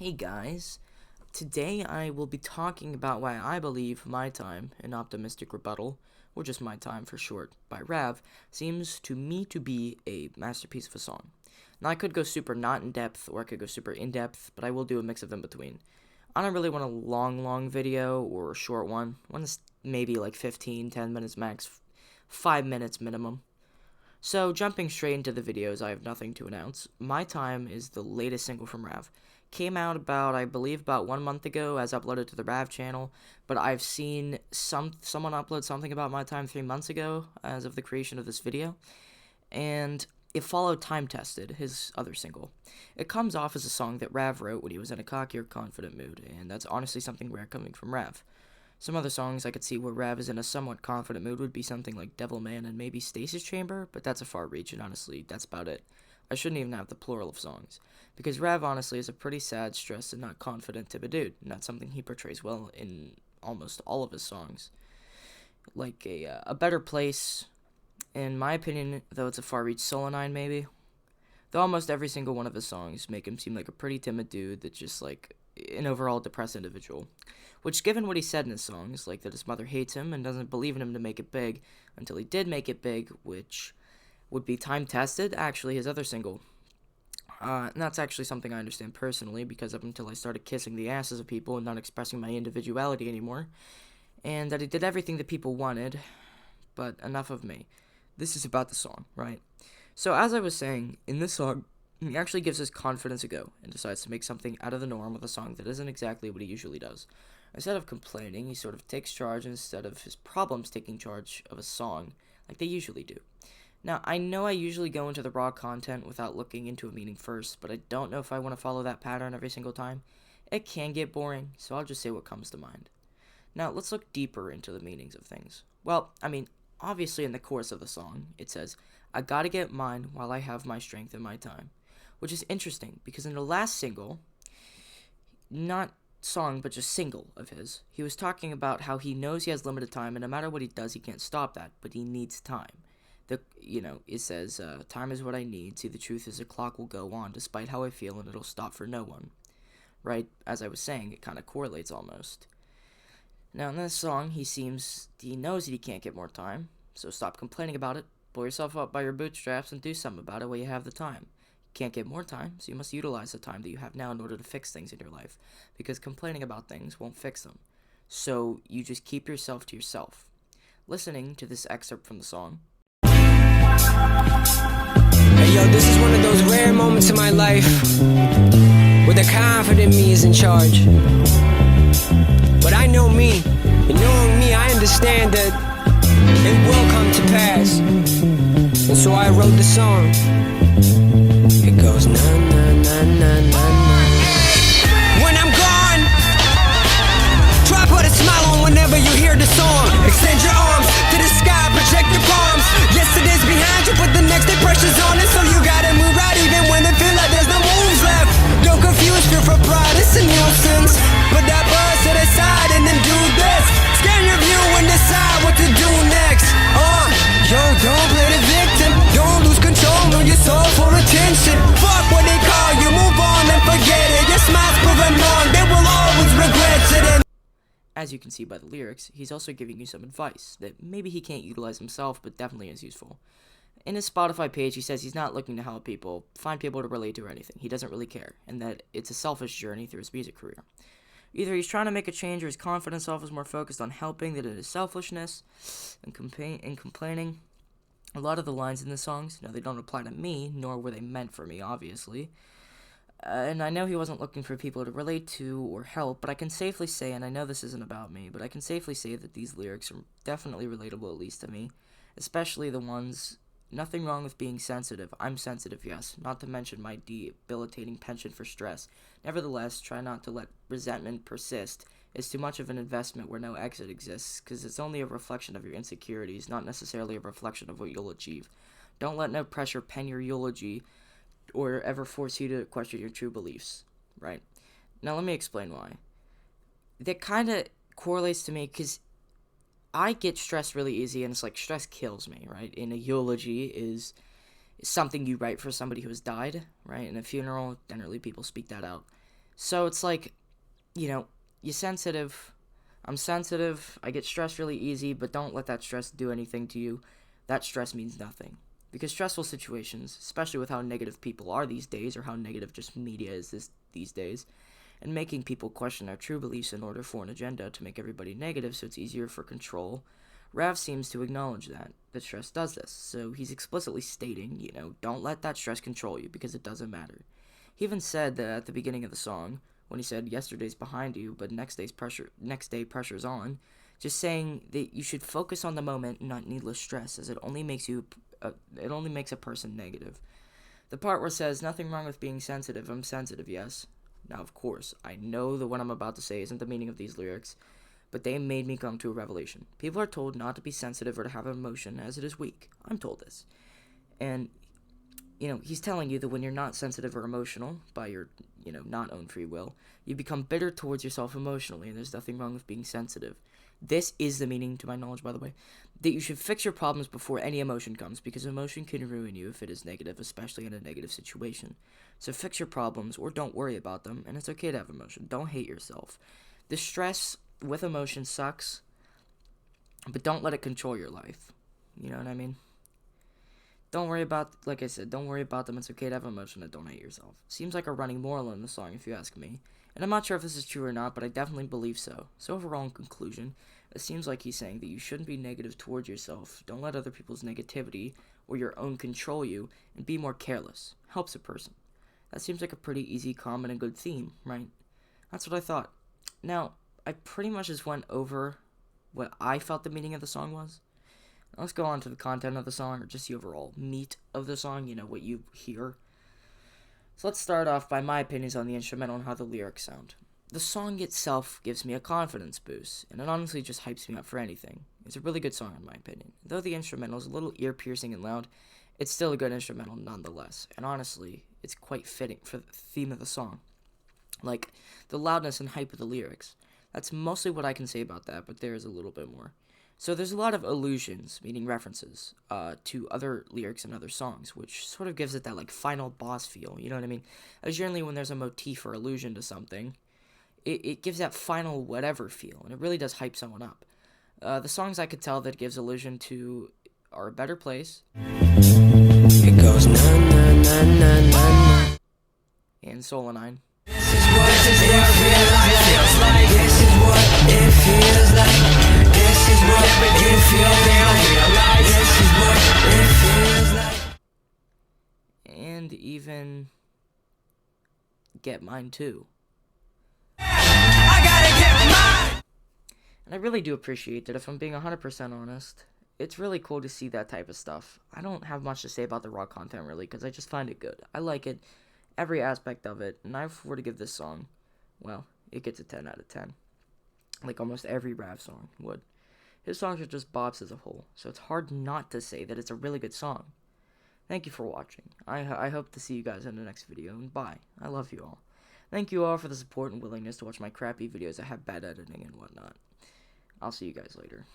Hey guys, today I will be talking about why I believe My Time, an optimistic rebuttal, or just My Time for short, by Rav, seems to me to be a masterpiece of a song. Now I could go super not in depth, or I could go super in depth, but I will do a mix of in between. I don't really want a long video or a short one. One's maybe like 15, 10 minutes max, 5 minutes minimum. So, jumping straight into the videos, I have nothing to announce. My Time is the latest single from Rav. Came out I believe, about 1 month ago, as uploaded to the Rav channel, but I've seen someone upload something about My Time 3 months ago, as of the creation of this video, and it followed Time Tested, his other single. It comes off as a song that Rav wrote when he was in a cocky or confident mood, and that's honestly something rare coming from Rav. Some other songs I could see where Rav is in a somewhat confident mood would be something like Devilman and maybe Stasis Chamber, but that's a far reach, and honestly, that's about it. I shouldn't even have the plural of songs, because Rav honestly is a pretty sad, stressed, and not confident type of dude, and that's something he portrays well in almost all of his songs. Like a Better Place, in my opinion, though it's a far reach, Solanine maybe, though almost every single one of his songs make him seem like a pretty timid dude that's just like an overall depressed individual. Which, given what he said in his songs, like that his mother hates him and doesn't believe in him to make it big, until he did make it big, which would be Time Tested, actually his other single. And that's actually something I understand personally, because up until I started kissing the asses of people and not expressing my individuality anymore, and that he did everything that people wanted, but enough of me. This is about the song, right? So as I was saying, in this song, he actually gives his confidence a go, and decides to make something out of the norm with a song that isn't exactly what he usually does. Instead of complaining, he sort of takes charge instead of his problems taking charge of a song, like they usually do. Now, I know I usually go into the raw content without looking into a meaning first, but I don't know if I want to follow that pattern every single time. It can get boring, so I'll just say what comes to mind. Now, let's look deeper into the meanings of things. Well, obviously in the chorus of the song, it says, "I gotta get mine while I have my strength and my time." Which is interesting, because in the last single, not song, but just single of his, he was talking about how he knows he has limited time, and no matter what he does, he can't stop that, but he needs time. It says, "Time is what I need. See, the truth is the clock will go on, despite how I feel, and it'll stop for no one." Right? As I was saying, it kind of correlates almost. Now, in this song, he knows that he can't get more time, so stop complaining about it, pull yourself up by your bootstraps, and do something about it while you have the time. Can't get more time, so you must utilize the time that you have now in order to fix things in your life, because complaining about things won't fix them. So you just keep yourself to yourself. Listening to this excerpt from the song. Hey yo, this is one of those rare moments in my life where the confident me is in charge. But I know me, and knowing me, I understand that it will come to pass. And so I wrote the song. It goes na na na na na na. When I'm gone, try put a smile on whenever you hear the song. Extend your arms to the sky, project your palms. Yesterday's behind you, put the next day pressure's on it. So you gotta move right even when it feel like there's no moves left. Don't confuse fear for pride, it's a nuisance. Put that buzz to the side and then do this. Scan your view and decide what to do next. Yo, don't play the victim. Don't lose control, know your soul for attention. Fuck what they call you, move on and forget it. Your smile's proven wrong, they will always regret it. As you can see by the lyrics, he's also giving you some advice that maybe he can't utilize himself, but definitely is useful. In his Spotify page, he says he's not looking to help people, find people to relate to or anything. He doesn't really care, and that it's a selfish journey through his music career. Either he's trying to make a change, or his confident self is more focused on helping than it is selfishness and complaining. A lot of the lines in the songs, they don't apply to me, nor were they meant for me, obviously. And I know he wasn't looking for people to relate to or help, but I can safely say, and I know this isn't about me, but I can safely say that these lyrics are definitely relatable, at least to me. Especially the ones, "Nothing wrong with being sensitive. I'm sensitive, yes. Not to mention my debilitating penchant for stress. Nevertheless, try not to let resentment persist. It's too much of an investment where no exit exists, because it's only a reflection of your insecurities, not necessarily a reflection of what you'll achieve. Don't let no pressure pen your eulogy or ever force you to question your true beliefs." Right? Now let me explain why. That kind of correlates to me, because I get stressed really easy, and it's like stress kills me, right? In a eulogy is something you write for somebody who has died, right? In a funeral, generally people speak that out. So it's like, you're sensitive. I'm sensitive. I get stressed really easy, but don't let that stress do anything to you. That stress means nothing. Because stressful situations, especially with how negative people are these days, or how negative just media is these days, and making people question their true beliefs in order for an agenda to make everybody negative so it's easier for control, Rav seems to acknowledge that stress does this. So he's explicitly stating, don't let that stress control you because it doesn't matter. He even said that at the beginning of the song, when he said yesterday's behind you, but next day pressure's on, just saying that you should focus on the moment and not needless stress, as it only makes a person negative. The part where it says nothing wrong with being sensitive, I'm sensitive, yes. Now, of course, I know that what I'm about to say isn't the meaning of these lyrics, but they made me come to a revelation. People are told not to be sensitive or to have emotion, as it is weak. I'm told this. And, he's telling you that when you're not sensitive or emotional, by your, not own free will, you become bitter towards yourself emotionally, and there's nothing wrong with being sensitive. This is the meaning, to my knowledge, by the way, that you should fix your problems before any emotion comes, because emotion can ruin you if it is negative, especially in a negative situation. So fix your problems, or don't worry about them, and it's okay to have emotion. Don't hate yourself. The stress with emotion sucks, but don't let it control your life. You know what I mean? Don't worry about, like I said, don't worry about them. It's okay to have emotion and don't hate yourself. Seems like a running moral in the song, if you ask me. And I'm not sure if this is true or not, but I definitely believe so. So overall, in conclusion, it seems like he's saying that you shouldn't be negative towards yourself. Don't let other people's negativity or your own control you, and be more careless. Helps a person. That seems like a pretty easy, common, and good theme, right? That's what I thought. Now, I pretty much just went over what I felt the meaning of the song was. Let's go on to the content of the song, or just the overall meat of the song, what you hear. So let's start off by my opinions on the instrumental and how the lyrics sound. The song itself gives me a confidence boost, and it honestly just hypes me up for anything. It's a really good song in my opinion. Though the instrumental is a little ear-piercing and loud, it's still a good instrumental nonetheless, and honestly, it's quite fitting for the theme of the song. Like, the loudness and hype of the lyrics. That's mostly what I can say about that, but there is a little bit more. So there's a lot of allusions, meaning references, to other lyrics and other songs, which sort of gives it that, final boss feel, you know what I mean? As generally when there's a motif or allusion to something, it gives that final whatever feel, and it really does hype someone up. The songs I could tell that gives allusion to are A Better Place. It goes na na na na na na. And Solanine. This is what real life feels like. This is what it feels like. This is what it feels like. This is what it feels like. And even Get Mine Too. I gotta get mine. And I really do appreciate that, if I'm being 100% honest. It's really cool to see that type of stuff. I don't have much to say about the raw content, really, because I just find it good. I like it, every aspect of it, and if I were to give this song, well, it gets a 10 out of 10. Like almost every Rav song would. His songs are just bops as a whole, so it's hard not to say that it's a really good song. Thank you for watching. I hope to see you guys in the next video, and bye. I love you all. Thank you all for the support and willingness to watch my crappy videos that have bad editing and whatnot. I'll see you guys later.